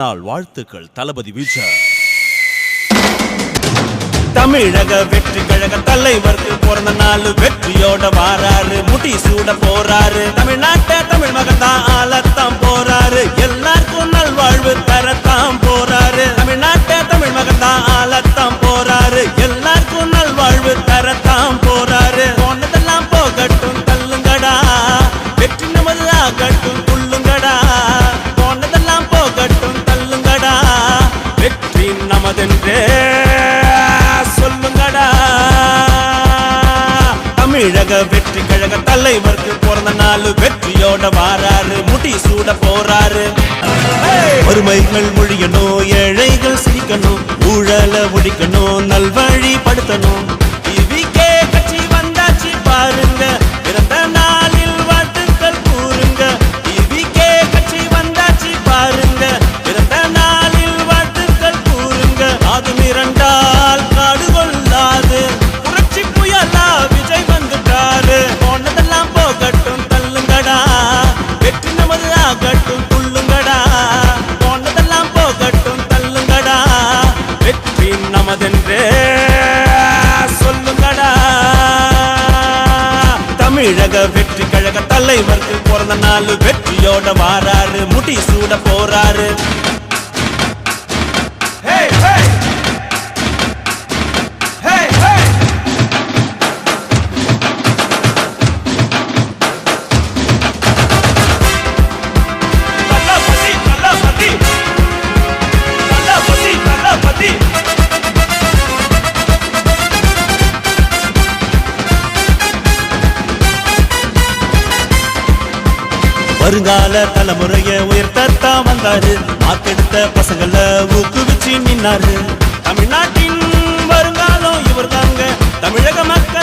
வாழ்த்துக்கள் தளபதி விஜய். தமிழக வெற்றி கழக தலைவருக்கு பிறந்த நாள், வெற்றியோட வாராரு, முடி சூட போறாரு. தமிழ்நாட்டை தமிழ் மகன் தான் ஆளத்தான் போறாரு, எல்லாருக்கும் நல்வாழ்வு தரத்தான் போறாரு. தமிழ்நாட்டை தமிழ் மகன் தான் ஆளத்தான் போறாரு, எல்லாருக்கும் நல்வாழ்வு தரத்தான் போறாரு. போனதெல்லாம் போகட்டும் தள்ளுங்கடா, வெற்றி நமது ஆகட்டும் துள்ளுங்கடா. போனதெல்லாம் போகட்டும் தள்ளுங்கடா, வெற்றி நமதென்றே சொல்லுங்கடா. தமிழக வெற்றி கழக தலைவருக்கு பிறந்த நாள், வெற்றியோட வாராரு, முடி சூட போறாரு. வறுமைகள் ஒழியணும், ஏழைகள் சிரிக்கணும், ஊழல ஒழிக்கணும், நல்வழி படுத்தணும். டிவிக்கே கட்சி வந்தாச்சு பாருங்க, பிறந்த நாளில் வாழ்த்துக்கள் கூறுங்க. டிவிக்கே கட்சி வந்தாச்சு பாருங்க, பிறந்த நாளில் வாழ்த்துக்கள் கூறுங்க. அது மிரண்டால் காடு கொள்ளாது, புரட்சி புயலா விஜய் வந்துட்டாரு. போனதெல்லாம் போகட்டும் தள்ளுங்கடா, வெற்றி நமது ஆகட்டும் துள்ளுங்கடா. போனதெல்லாம் போகட்டும் தள்ளுங்கடா, வெற்றி நமதென்றே சொல்லுங்கடா. தமிழக வெற்றி கழக தலைவருக்கு பிறந்த நாள், வெற்றியோட வாராரு, முடி சூட போறாரு. வருங்கால தலைமுறைய உயர்த்தத்தான் வந்தாரு, மாத்தெடுத்த பசங்களை ஊக்குவிச்சு நின்னாரு. தமிழ்நாட்டின் வருங்காலம் இவர் தாங்க, தமிழக மக்கள்